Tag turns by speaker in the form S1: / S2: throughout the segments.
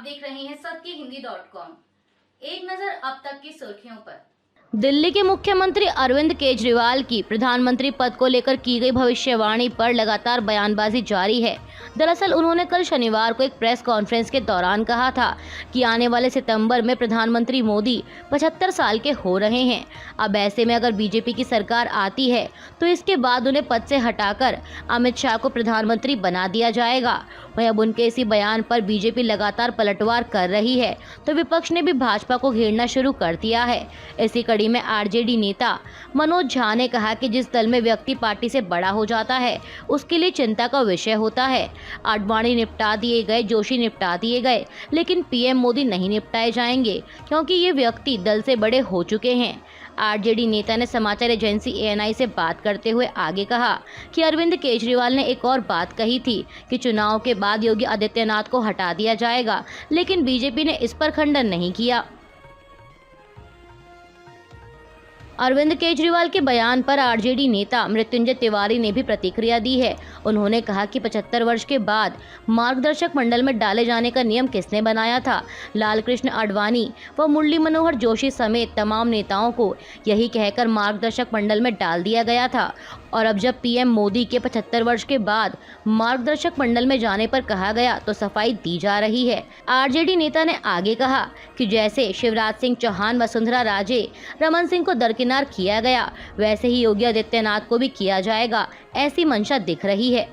S1: देख रहे हैं सत्यहिंदी.com। एक नजर अब तक की सुर्खियों पर।
S2: दिल्ली के मुख्यमंत्री अरविंद केजरीवाल की प्रधानमंत्री पद को लेकर की गई भविष्यवाणी पर लगातार बयानबाजी जारी है। दरअसल उन्होंने कल शनिवार को एक प्रेस कॉन्फ्रेंस के दौरान कहा था कि आने वाले सितंबर में प्रधानमंत्री मोदी 75 साल के हो रहे हैं। अब ऐसे में अगर बीजेपी की सरकार आती है तो इसके बाद उन्हें पद से हटाकर अमित शाह को प्रधानमंत्री बना दिया जाएगा। वहीं अब उनके इसी बयान पर बीजेपी लगातार पलटवार कर रही है तो विपक्ष ने भी भाजपा को घेरना शुरू कर दिया है। इसी कड़ी में आरजेडी नेता मनोज झा ने कहा कि जिस दल में व्यक्ति पार्टी से बड़ा हो जाता है उसके लिए चिंता का विषय होता है। आडवाणी निपटा दिए गए, जोशी निपटा दिए गए, लेकिन पीएम मोदी नहीं निपटाए जाएंगे क्योंकि ये व्यक्ति दल से बड़े हो चुके हैं। आरजेडी नेता ने समाचार एजेंसी एएनआई से बात करते हुए आगे कहा कि अरविंद केजरीवाल ने एक और बात कही थी कि चुनाव के बाद योगी आदित्यनाथ को हटा दिया जाएगा, लेकिन बीजेपी ने इस पर खंडन नहीं किया। अरविंद केजरीवाल के बयान पर आरजेडी नेता मृत्युंजय तिवारी ने भी प्रतिक्रिया दी है। उन्होंने कहा कि 75 वर्ष के बाद मार्गदर्शक मंडल में डाले जाने का नियम किसने बनाया था। लालकृष्ण आडवाणी व मुरली मनोहर जोशी समेत तमाम नेताओं को यही कहकर मार्गदर्शक मंडल में डाल दिया गया था और अब जब पीएम मोदी के 75 वर्ष के बाद मार्गदर्शक मंडल में जाने पर कहा गया तो सफाई दी जा रही है। आरजेडी नेता ने आगे कहा कि जैसे शिवराज सिंह चौहान, वसुंधरा राजे, रमन सिंह को दरकिनार किया गया वैसे ही योगी आदित्यनाथ को भी किया जाएगा, ऐसी मंशा दिख रही है।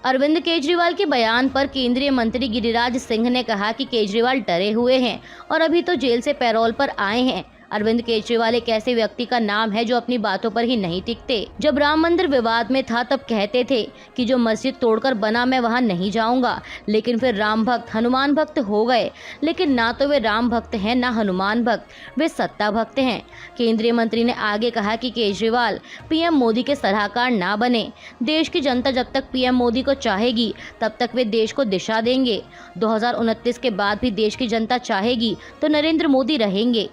S2: अरविंद केजरीवाल के बयान पर केंद्रीय मंत्री गिरिराज सिंह ने कहा कि केजरीवाल डरे हुए हैं और अभी तो जेल से पैरोल पर आए हैं। अरविंद केजरीवाल एक ऐसे व्यक्ति का नाम है जो अपनी बातों पर ही नहीं टिकते। जब राम मंदिर विवाद में था तब कहते थे कि जो मस्जिद तोड़कर बना मैं वहां नहीं जाऊंगा, लेकिन फिर राम भक्त हनुमान भक्त हो गए। लेकिन ना तो वे राम भक्त हैं ना हनुमान भक्त, वे सत्ता भक्त हैं। केंद्रीय मंत्री ने आगे कहा कि केजरीवाल पीएम मोदी के सलाहकार ना बने। देश की जनता जब तक पीएम मोदी को चाहेगी तब तक वे देश को दिशा देंगे। 2029 के बाद भी देश की जनता चाहेगी तो नरेंद्र मोदी रहेंगे।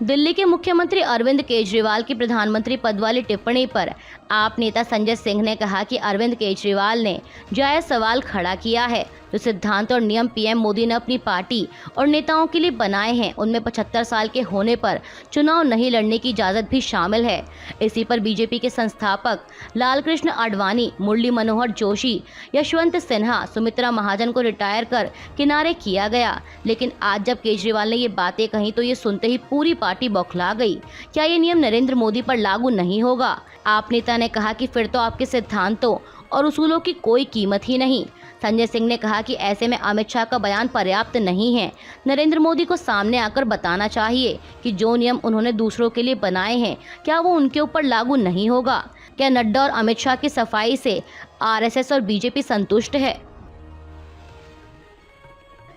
S2: दिल्ली के मुख्यमंत्री अरविंद केजरीवाल की प्रधानमंत्री पद वाली टिप्पणी पर आप नेता संजय सिंह ने कहा कि अरविंद केजरीवाल ने जायज सवाल खड़ा किया है। जो सिद्धांत और नियम पीएम मोदी ने अपनी पार्टी और नेताओं के लिए बनाए हैं उनमें 75 साल के होने पर चुनाव नहीं लड़ने की इजाज़त भी शामिल है। इसी पर बीजेपी के संस्थापक लालकृष्ण आडवाणी, मुरली मनोहर जोशी, यशवंत सिन्हा, सुमित्रा महाजन को रिटायर कर किनारे किया गया। लेकिन आज जब केजरीवाल ने ये बातें कही तो ये सुनते ही पूरी पार्टी बौखला गई। क्या ये नियम नरेंद्र मोदी पर लागू नहीं होगा? आप नेता ने कहा कि फिर तो आपके सिद्धांतों और उसूलों की कोई कीमत ही नहीं। संजय सिंह ने कहा कि ऐसे में अमित शाह का बयान पर्याप्त नहीं है। नरेंद्र मोदी को सामने आकर बताना चाहिए कि जो नियम उन्होंने दूसरों के लिए बनाए हैं क्या वो उनके ऊपर लागू नहीं होगा। क्या नड्डा और अमित शाह की सफाई से आरएसएस और बीजेपी संतुष्ट है?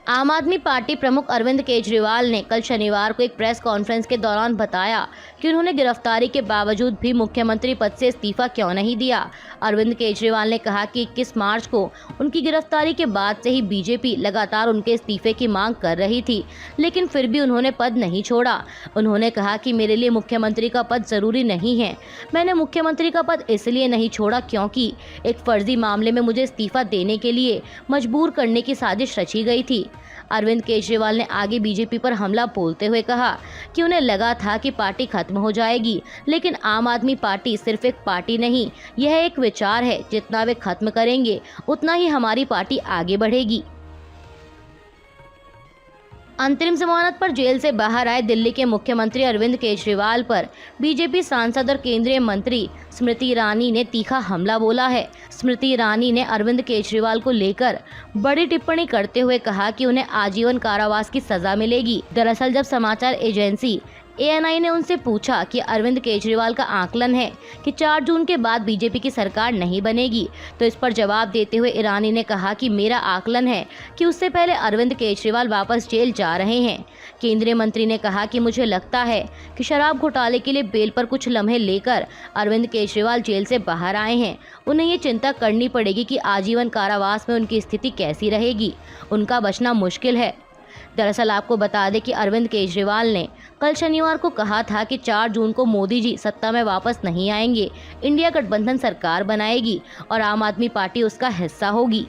S2: आम आदमी पार्टी प्रमुख अरविंद केजरीवाल ने कल शनिवार को एक प्रेस कॉन्फ्रेंस के दौरान बताया कि उन्होंने गिरफ्तारी के बावजूद भी मुख्यमंत्री पद से इस्तीफा क्यों नहीं दिया। अरविंद केजरीवाल ने कहा कि 21 मार्च को उनकी गिरफ्तारी के बाद से ही बीजेपी लगातार उनके इस्तीफे की मांग कर रही थी, लेकिन फिर भी उन्होंने पद नहीं छोड़ा। उन्होंने कहा कि मेरे लिए मुख्यमंत्री का पद जरूरी नहीं है। मैंने मुख्यमंत्री का पद इसलिए नहीं छोड़ा क्योंकि एक फर्जी मामले में मुझे इस्तीफा देने के लिए मजबूर करने की साजिश रची गई थी। अरविंद केजरीवाल ने आगे बीजेपी पर हमला बोलते हुए कहा कि उन्हें लगा था कि पार्टी खत्म हो जाएगी, लेकिन आम आदमी पार्टी सिर्फ एक पार्टी नहीं, यह एक विचार है। जितना वे खत्म करेंगे उतना ही हमारी पार्टी आगे बढ़ेगी। अंतरिम जमानत पर जेल से बाहर आए दिल्ली के मुख्यमंत्री अरविंद केजरीवाल पर बीजेपी सांसद और केंद्रीय मंत्री स्मृति ईरानी ने तीखा हमला बोला है। स्मृति ईरानी ने अरविंद केजरीवाल को लेकर बड़ी टिप्पणी करते हुए कहा कि उन्हें आजीवन कारावास की सजा मिलेगी। दरअसल जब समाचार एजेंसी एएनआई ने उनसे पूछा कि अरविंद केजरीवाल का आकलन है कि 4 जून के बाद बीजेपी की सरकार नहीं बनेगी, तो इस पर जवाब देते हुए ईरानी ने कहा कि मेरा आकलन है कि उससे पहले अरविंद केजरीवाल वापस जेल जा रहे हैं। केंद्रीय मंत्री ने कहा कि मुझे लगता है कि शराब घोटाले के लिए बेल पर कुछ लम्हे लेकर अरविंद केजरीवाल जेल से बाहर आए हैं। उन्हें ये चिंता करनी पड़ेगी कि आजीवन कारावास में उनकी स्थिति कैसी रहेगी। उनका बचना मुश्किल है। दरअसल आपको बता दें कि अरविंद केजरीवाल ने कल शनिवार को कहा था कि 4 जून को मोदी जी सत्ता में वापस नहीं आएंगे, इंडिया गठबंधन सरकार बनाएगी और आम आदमी पार्टी उसका हिस्सा होगी।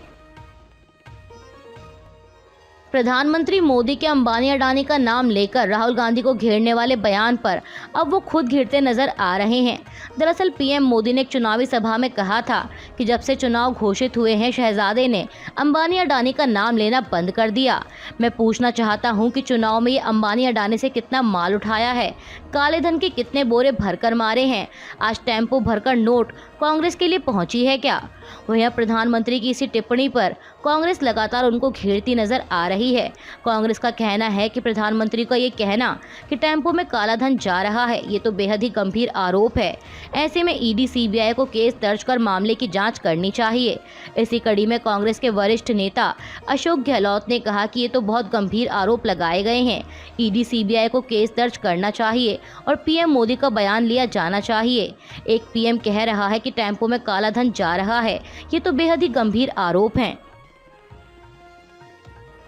S2: प्रधानमंत्री मोदी के अंबानी अडानी का नाम लेकर राहुल गांधी को घेरने वाले बयान पर अब वो खुद घिरते नजर आ रहे हैं। दरअसल पीएम मोदी ने एक चुनावी सभा में कहा था कि जब से चुनाव घोषित हुए हैं, शहजादे ने अंबानी अडानी का नाम लेना बंद कर दिया। मैं पूछना चाहता हूं कि चुनाव में ये अंबानी अडानी से कितना माल उठाया है, काले धन के कितने बोरे भरकर मारे हैं, आज टेम्पो भरकर नोट कांग्रेस के लिए पहुंची है क्या? वहीं प्रधानमंत्री की इसी टिप्पणी पर कांग्रेस लगातार उनको घेरती नजर आ रही है। कांग्रेस का कहना है कि प्रधानमंत्री का ये कहना कि टेम्पो में काला धन जा रहा है, ये तो बेहद ही गंभीर आरोप है। ऐसे में ईडी सीबीआई को केस दर्ज कर मामले की जांच करनी चाहिए। इसी कड़ी में कांग्रेस के वरिष्ठ नेता अशोक गहलोत ने कहा कि ये तो बहुत गंभीर आरोप लगाए गए हैं, ईडी सीबीआई को केस दर्ज करना चाहिए और पीएम मोदी का बयान लिया जाना चाहिए। एक पीएम कह रहा है कि टेम्पो में काला धन जा रहा है, ये तो बेहद ही गंभीर आरोप हैं।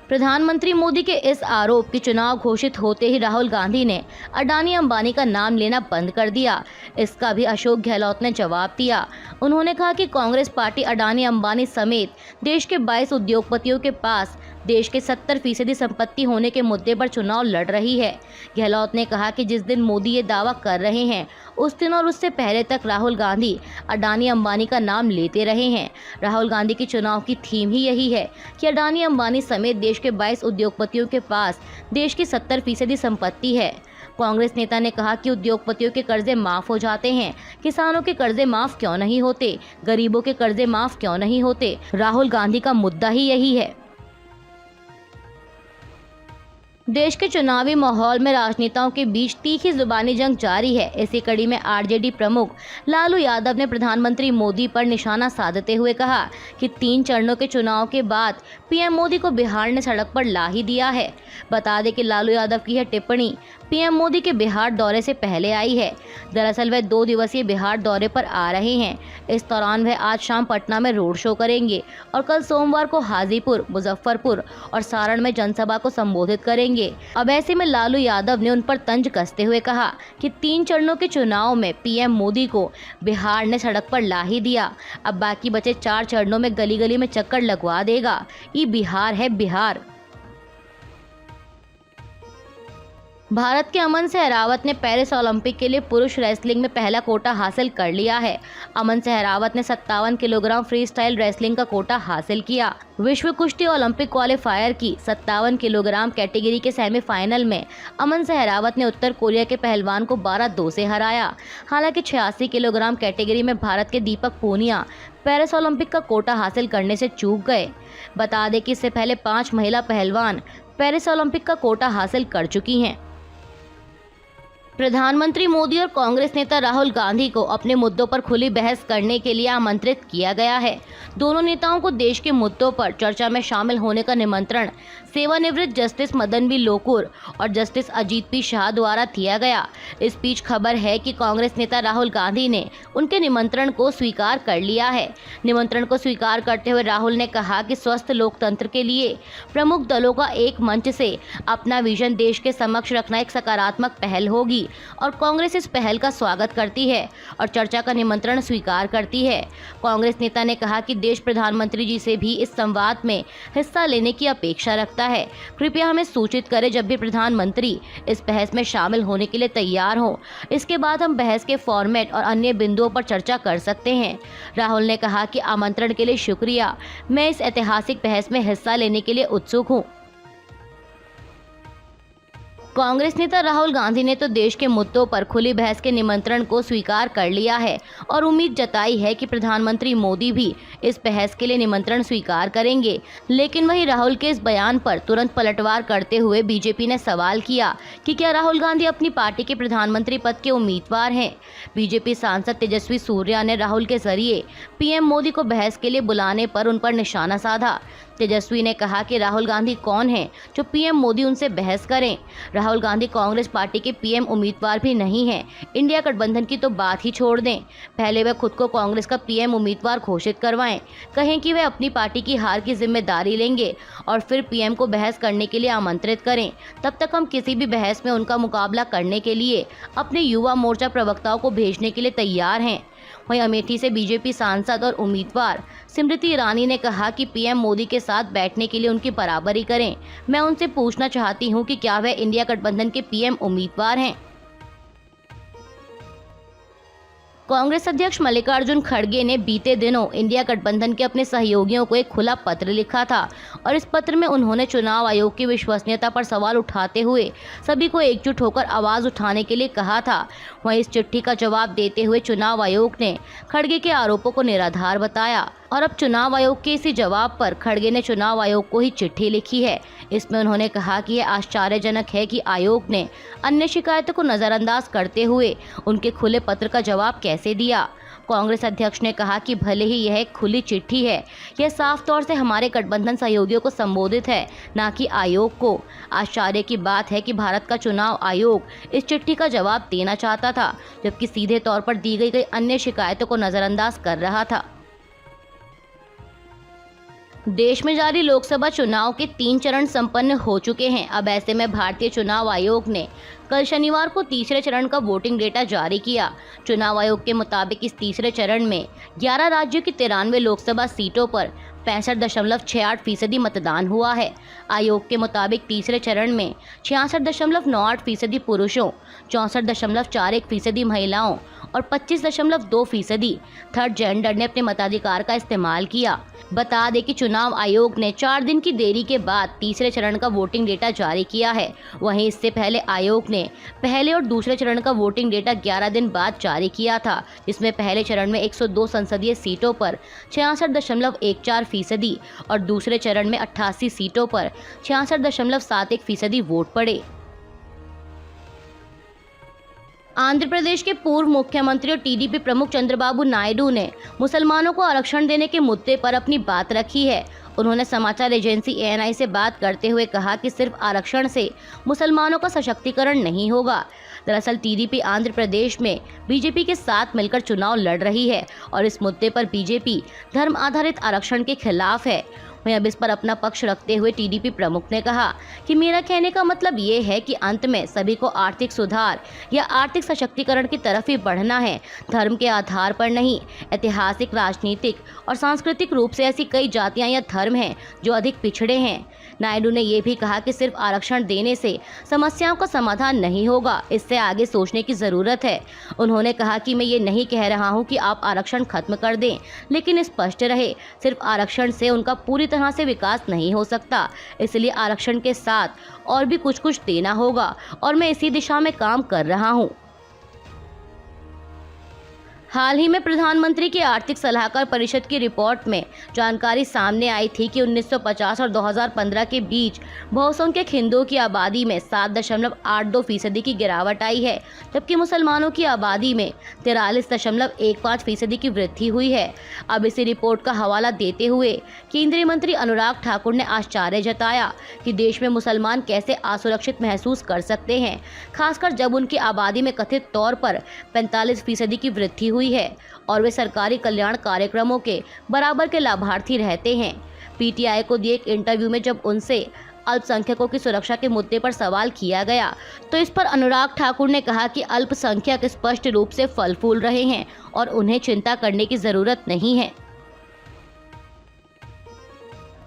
S2: प्रधानमंत्री मोदी के इस आरोप कि चुनाव घोषित होते ही राहुल गांधी ने अडानी अंबानी का नाम लेना बंद कर दिया, इसका भी अशोक गहलोत ने जवाब दिया। उन्होंने कहा कि कांग्रेस पार्टी अडानी अंबानी समेत देश के 22 उद्योगपतियों के पास देश के 70% संपत्ति होने के मुद्दे पर चुनाव लड़ रही है। गहलोत ने कहा कि जिस दिन मोदी ये दावा कर रहे हैं, उस दिन और उससे पहले तक राहुल गांधी अडानी अंबानी का नाम लेते रहे हैं। राहुल गांधी की चुनाव की थीम ही यही है कि अडानी अंबानी समेत देश के 22 उद्योगपतियों के पास देश की 70% संपत्ति है। कांग्रेस नेता ने कहा कि उद्योगपतियों के कर्जे माफ हो जाते हैं, किसानों के कर्जे माफ क्यों नहीं होते, गरीबों के कर्जे माफ क्यों नहीं होते। राहुल गांधी का मुद्दा ही यही है। देश के चुनावी माहौल में राजनेताओं के बीच तीखी जुबानी जंग जारी है। इसी कड़ी में आरजेडी प्रमुख लालू यादव ने प्रधानमंत्री मोदी पर निशाना साधते हुए कहा कि 3 चरणों के चुनाव के बाद पीएम मोदी को बिहार ने सड़क पर ला ही दिया है। बता दें कि लालू यादव की यह टिप्पणी पीएम मोदी के बिहार दौरे से पहले आई है। दरअसल वह 2 दिवसीय बिहार दौरे पर आ रहे हैं। इस दौरान वह आज शाम पटना में रोड शो करेंगे और कल सोमवार को हाजीपुर, मुजफ्फरपुर और सारण में जनसभा को संबोधित करेंगे। अब ऐसे में लालू यादव ने उन पर तंज कसते हुए कहा कि 3 चरणों के चुनाव में पीएम मोदी को बिहार ने सड़क पर ला ही दिया, अब बाकी बचे 4 चरणों में गली गली में चक्कर लगवा देगा। ये बिहार है, बिहार। भारत के अमन सहरावत ने पेरिस ओलंपिक के लिए पुरुष रेसलिंग में पहला कोटा हासिल कर लिया है। अमन सहरावत ने 57 किलोग्राम फ्री स्टाइल रेसलिंग का कोटा हासिल किया। विश्व कुश्ती ओलंपिक क्वालिफायर की 57 किलोग्राम कैटेगरी के सेमीफाइनल में अमन सहरावत ने उत्तर कोरिया के पहलवान को 12-2 से हराया। हालांकि 86 किलोग्राम कैटेगरी में भारत के दीपक पूनिया पेरिस ओलंपिक का कोटा हासिल करने से चूक गए। बता दें कि इससे पहले 5 महिला पहलवान पेरिस ओलंपिक का कोटा हासिल कर चुकी हैं। प्रधानमंत्री मोदी और कांग्रेस नेता राहुल गांधी को अपने मुद्दों पर खुली बहस करने के लिए आमंत्रित किया गया है। दोनों नेताओं को देश के मुद्दों पर चर्चा में शामिल होने का निमंत्रण सेवानिवृत्त जस्टिस मदन बी लोकुर और जस्टिस अजीत पी शाह द्वारा दिया गया। इस बीच खबर है कि कांग्रेस नेता राहुल गांधी ने उनके निमंत्रण को स्वीकार कर लिया है। निमंत्रण को स्वीकार करते हुए राहुल ने कहा कि स्वस्थ लोकतंत्र के लिए प्रमुख दलों का एक मंच से अपना विजन देश के समक्ष रखना एक सकारात्मक पहल होगी और कांग्रेस इस पहल का स्वागत करती है और चर्चा का निमंत्रण स्वीकार करती है। कांग्रेस नेता ने कहा कि देश प्रधानमंत्री जी से भी इस संवाद में हिस्सा लेने की अपेक्षा रखता है। कृपया हमें सूचित करें जब भी प्रधानमंत्री इस बहस में शामिल होने के लिए तैयार हो। इसके बाद हम बहस के फॉर्मेट और अन्य बिंदुओं पर चर्चा कर सकते हैं। राहुल ने कहा कि आमंत्रण के लिए शुक्रिया, मैं इस ऐतिहासिक बहस में हिस्सा लेने के लिए उत्सुक हूँ। कांग्रेस नेता राहुल गांधी ने तो देश के मुद्दों पर खुली बहस के निमंत्रण को स्वीकार कर लिया है और उम्मीद जताई है कि प्रधानमंत्री मोदी भी इस बहस के लिए निमंत्रण स्वीकार करेंगे। लेकिन वहीं राहुल के इस बयान पर तुरंत पलटवार करते हुए बीजेपी ने सवाल किया कि क्या राहुल गांधी अपनी पार्टी के प्रधानमंत्री पद के उम्मीदवार हैं। बीजेपी सांसद तेजस्वी सूर्या ने राहुल के जरिए पीएम मोदी को बहस के लिए बुलाने पर उन पर निशाना साधा। तेजस्वी ने कहा कि राहुल गांधी कौन हैं जो पीएम मोदी उनसे बहस करें। राहुल गांधी कांग्रेस पार्टी के पीएम उम्मीदवार भी नहीं हैं। इंडिया गठबंधन की तो बात ही छोड़ दें, पहले वे खुद को कांग्रेस का पीएम उम्मीदवार घोषित करवाएं, कहें कि वे अपनी पार्टी की हार की जिम्मेदारी लेंगे और फिर पीएम को बहस करने के लिए आमंत्रित करें। तब तक हम किसी भी बहस में उनका मुकाबला करने के लिए अपने युवा मोर्चा प्रवक्ताओं को भेजने के लिए तैयार हैं। वहीं अमेठी से बीजेपी सांसद और उम्मीदवार स्मृति ईरानी ने कहा कि पीएम मोदी के साथ बैठने के लिए उनकी बराबरी करें। मैं उनसे पूछना चाहती हूं कि क्या वे इंडिया गठबंधन के पीएम उम्मीदवार हैं। कांग्रेस अध्यक्ष मल्लिकार्जुन खड़गे ने बीते दिनों इंडिया गठबंधन के अपने सहयोगियों को एक खुला पत्र लिखा था और इस पत्र में उन्होंने चुनाव आयोग की विश्वसनीयता पर सवाल उठाते हुए सभी को एकजुट होकर आवाज उठाने के लिए कहा था। वहीं इस चिट्ठी का जवाब देते हुए चुनाव आयोग ने खड़गे के आरोपों को निराधार बताया और अब चुनाव आयोग के इसी जवाब पर खड़गे ने चुनाव आयोग को ही चिट्ठी लिखी है। इसमें उन्होंने कहा कि यह आश्चर्यजनक है कि आयोग ने अन्य शिकायतों को नजरअंदाज करते हुए उनके खुले पत्र का जवाब कैसे दिया। कांग्रेस अध्यक्ष ने कहा कि भले ही यह एक खुली चिट्ठी है, यह साफ तौर से हमारे गठबंधन सहयोगियों को संबोधित है, न कि आयोग को। आश्चर्य की बात है कि भारत का चुनाव आयोग इस चिट्ठी का जवाब देना चाहता था, जबकि सीधे तौर पर दी गई अन्य शिकायतों को नजरअंदाज कर रहा था। देश में जारी लोकसभा चुनाव के 3 चरण संपन्न हो चुके हैं। अब ऐसे में भारतीय चुनाव आयोग ने कल शनिवार को तीसरे चरण का वोटिंग डेटा जारी किया। चुनाव आयोग के मुताबिक इस तीसरे चरण में 11 राज्यों की 93 लोकसभा सीटों पर 65.68% मतदान हुआ है। आयोग के मुताबिक तीसरे चरण में 66.98% पुरुषों, 64.41% महिलाओं और 25.2% थर्ड जेंडर ने अपने मताधिकार का इस्तेमाल किया। बता दें कि चुनाव आयोग ने 4 दिन की देरी के बाद तीसरे चरण का वोटिंग डेटा जारी किया है। वहीं इससे पहले आयोग ने पहले और दूसरे चरण का वोटिंग डेटा 11 दिन बाद जारी किया था, जिसमें पहले चरण में 102 संसदीय सीटों पर 66.14% और दूसरे चरण में 88 सीटों पर 66.71% वोट पड़े। आंध्र प्रदेश के पूर्व मुख्यमंत्री और टीडीपी प्रमुख चंद्रबाबू नायडू ने मुसलमानों को आरक्षण देने के मुद्दे पर अपनी बात रखी है। उन्होंने समाचार एजेंसी ANI से बात करते हुए कहा कि सिर्फ आरक्षण से मुसलमानों का सशक्तिकरण नहीं होगा। दरअसल टीडीपी आंध्र प्रदेश में बीजेपी के साथ मिलकर चुनाव लड़ रही है और इस मुद्दे पर बीजेपी धर्म आधारित आरक्षण के खिलाफ है। वहीं अब इस पर अपना पक्ष रखते हुए टीडीपी प्रमुख ने कहा कि मेरा कहने का मतलब ये है कि अंत में सभी को आर्थिक सुधार या आर्थिक सशक्तिकरण की तरफ ही बढ़ना है, धर्म के आधार पर नहीं। ऐतिहासिक, राजनीतिक और सांस्कृतिक रूप से ऐसी कई जातियां या धर्म हैं जो अधिक पिछड़े हैं। नायडू ने ये भी कहा कि सिर्फ आरक्षण देने से समस्याओं का समाधान नहीं होगा, इससे आगे सोचने की ज़रूरत है। उन्होंने कहा कि मैं ये नहीं कह रहा हूँ कि आप आरक्षण खत्म कर दें, लेकिन स्पष्ट रहे सिर्फ आरक्षण से उनका पूरी तरह से विकास नहीं हो सकता, इसलिए आरक्षण के साथ और भी कुछ देना होगा और मैं इसी दिशा में काम कर रहा हूँ। हाल ही में प्रधानमंत्री की आर्थिक सलाहकार परिषद की रिपोर्ट में जानकारी सामने आई थी कि 1950 और 2015 के बीच बहुसंख्यक हिंदुओं की आबादी में 7.82% की गिरावट आई है, जबकि मुसलमानों की आबादी में 43.15% की वृद्धि हुई है। अब इसी रिपोर्ट का हवाला देते हुए केंद्रीय मंत्री अनुराग ठाकुर ने आश्चर्य जताया कि देश में मुसलमान कैसे असुरक्षित महसूस कर सकते हैं, खासकर जब उनकी आबादी में कथित तौर पर 45% की वृद्धि हुई है और वे सरकारी कल्याण कार्यक्रमों के बराबर के लाभार्थी रहते हैं। पीटीआई को दिए एक इंटरव्यू में जब उनसे अल्पसंख्यकों की सुरक्षा के मुद्दे पर सवाल किया गया तो इस पर अनुराग ठाकुर ने कहा कि अल्पसंख्यक स्पष्ट रूप से फल फूल रहे हैं और उन्हें चिंता करने की जरूरत नहीं है।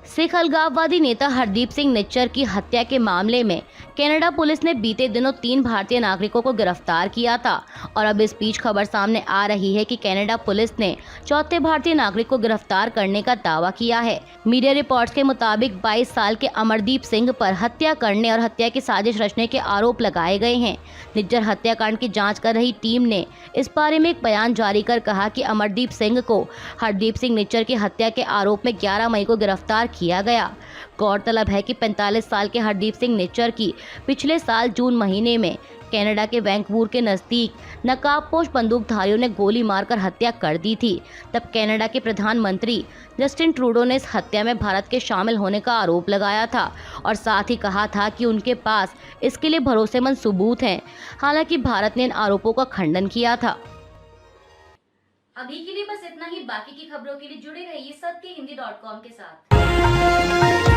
S2: सिख अलगाववादी नेता हरदीप सिंह निज्जर की हत्या के मामले में कनाडा पुलिस ने बीते दिनों 3 भारतीय नागरिकों को गिरफ्तार किया था और अब इस बीच खबर सामने आ रही है कि कनाडा पुलिस ने चौथे भारतीय नागरिक को गिरफ्तार करने का दावा किया है। मीडिया रिपोर्ट्स के मुताबिक 22 साल के अमरदीप सिंह पर हत्या करने और हत्या की साजिश रचने के आरोप लगाए गए हैं। निज्जर हत्याकांड की जाँच कर रही टीम ने इस बारे में एक बयान जारी कर कहा कि अमरदीप सिंह को हरदीप सिंह निज्जर की हत्या के आरोप में 11 मई को गिरफ्तार किया गया। गौरतलब है कि 45 साल के हरदीप सिंह निज्जर की पिछले साल जून महीने में कनाडा के वैंकूवर के नज़दीक नकाबपोश बंदूकधारियों ने गोली मारकर हत्या कर दी थी, तब कनाडा के प्रधानमंत्री जस्टिन ट्रूडो ने इस हत्या में भारत के शामिल होने का आरोप लगाया था और साथ ही कहा था कि उनके पास इसके लिए भरोसेमंद सबूत हैं। हालांकि भारत ने इन आरोपों का खंडन किया था।
S1: अभी के लिए बस इतना ही। बाकी की खबरों के लिए जुड़े रहिए सत्यहिंदी.com के साथ।